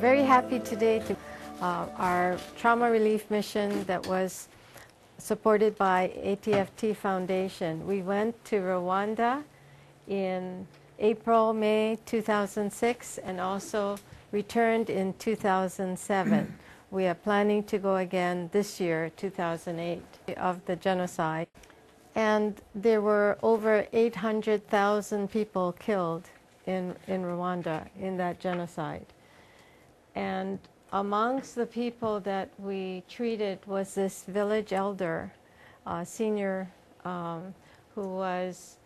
very happy today to our trauma relief mission that was supported by ATFT Foundation. We went to Rwanda in April, May 2006 and also returned in 2007. We are planning to go again this year, 2008, of the genocide. And there were over 800,000 people killed in Rwanda in that genocide. And amongst the people that we treated was this village elder, senior, who was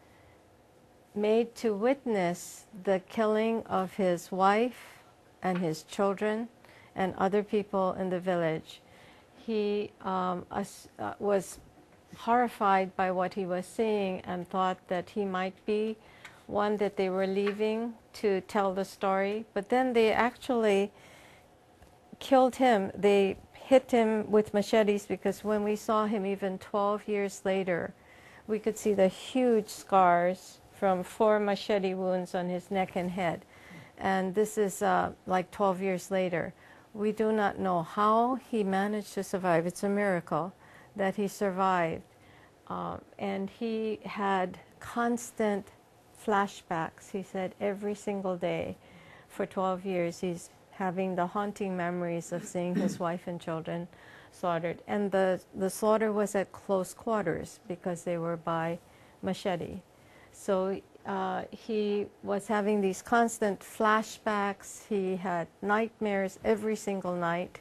made to witness the killing of his wife and his children and other people in the village. He was horrified by what he was seeing and thought that he might be one that they were leaving to tell the story. But then they actually killed him. They hit him with machetes, because when we saw him even 12 years later, we could see the huge scars from 4 machete wounds on his neck and head. And this is like 12 years later. We do not know how he managed to survive. It's a miracle that he survived. And he had constant flashbacks. He said every single day for 12 years he's having the haunting memories of seeing his wife and children slaughtered. And the slaughter was at close quarters because they were by machete. So he was having these constant flashbacks. He had nightmares every single night,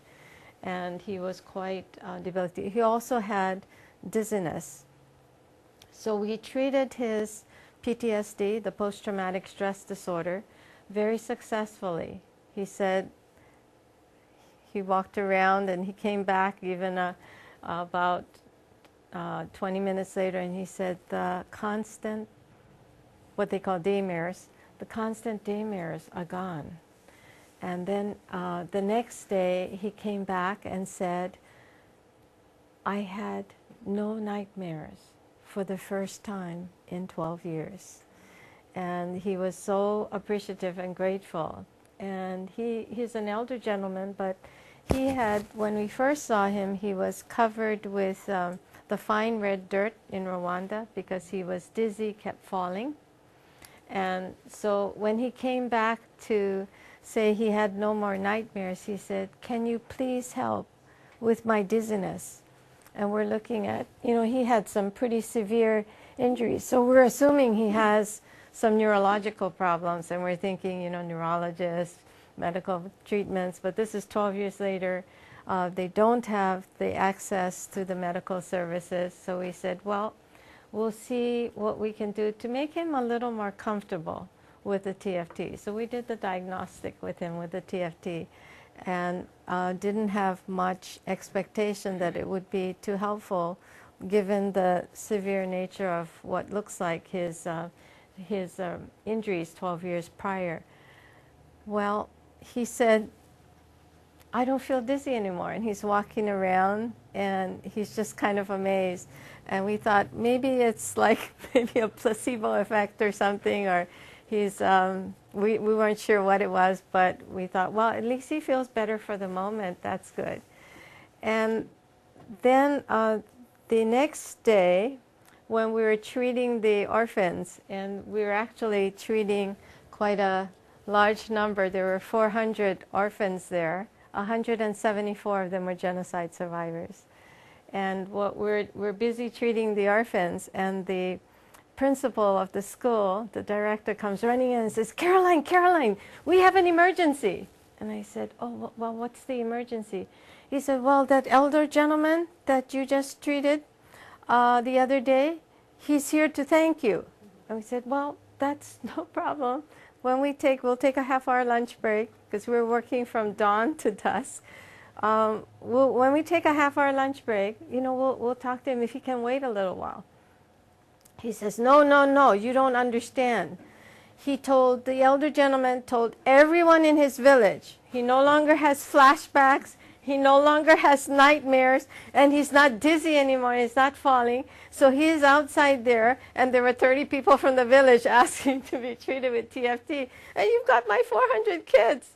and he was quite debilitated. He also had dizziness. So we treated his PTSD, the post-traumatic stress disorder, very successfully. He said he walked around and he came back even about 20 minutes later, and he said the constant, what they call daymares, the constant daymares are gone. And then the next day he came back and said, I had no nightmares for the first time in 12 years. And he was so appreciative and grateful. And he's an elder gentleman, but he had, when we first saw him, he was covered with the fine red dirt in Rwanda because he was dizzy, kept falling. And so when he came back to say he had no more nightmares, he said, can you please help with my dizziness? And we're looking at, he had some pretty severe injuries. So we're assuming he has some neurological problems, and we're thinking, neurologists, medical treatments, but this is 12 years later. They don't have the access to the medical services. So we said, well, we'll see what we can do to make him a little more comfortable with the TFT. So we did the diagnostic with him with the TFT, and didn't have much expectation that it would be too helpful given the severe nature of what looks like his injuries 12 years prior. Well, he said, I don't feel dizzy anymore. And he's walking around and he's just kind of amazed. And we thought maybe it's like maybe a placebo effect or something, or he's, we weren't sure what it was, but we thought, well, at least he feels better for the moment. That's good. And then the next day, when we were treating the orphans, and we were actually treating quite a large number. There were 400 orphans there. 174 of them were genocide survivors. And what we're busy treating the orphans, and the principal of the school, the director, comes running in and says, Caroline, Caroline, we have an emergency. And I said, oh, well, what's the emergency? He said, well, that elder gentleman that you just treated the other day, he's here to thank you. And we said, well, that's no problem. We'll take a half-hour lunch break, because we're working from dawn to dusk. When we take a half-hour lunch break, we'll talk to him if he can wait a little while. He says, no, no, no, you don't understand. The elder gentleman told everyone in his village he no longer has flashbacks, he no longer has nightmares, and he's not dizzy anymore, he's not falling. So he's outside there, and there were 30 people from the village asking to be treated with TFT, and you've got my 400 kids.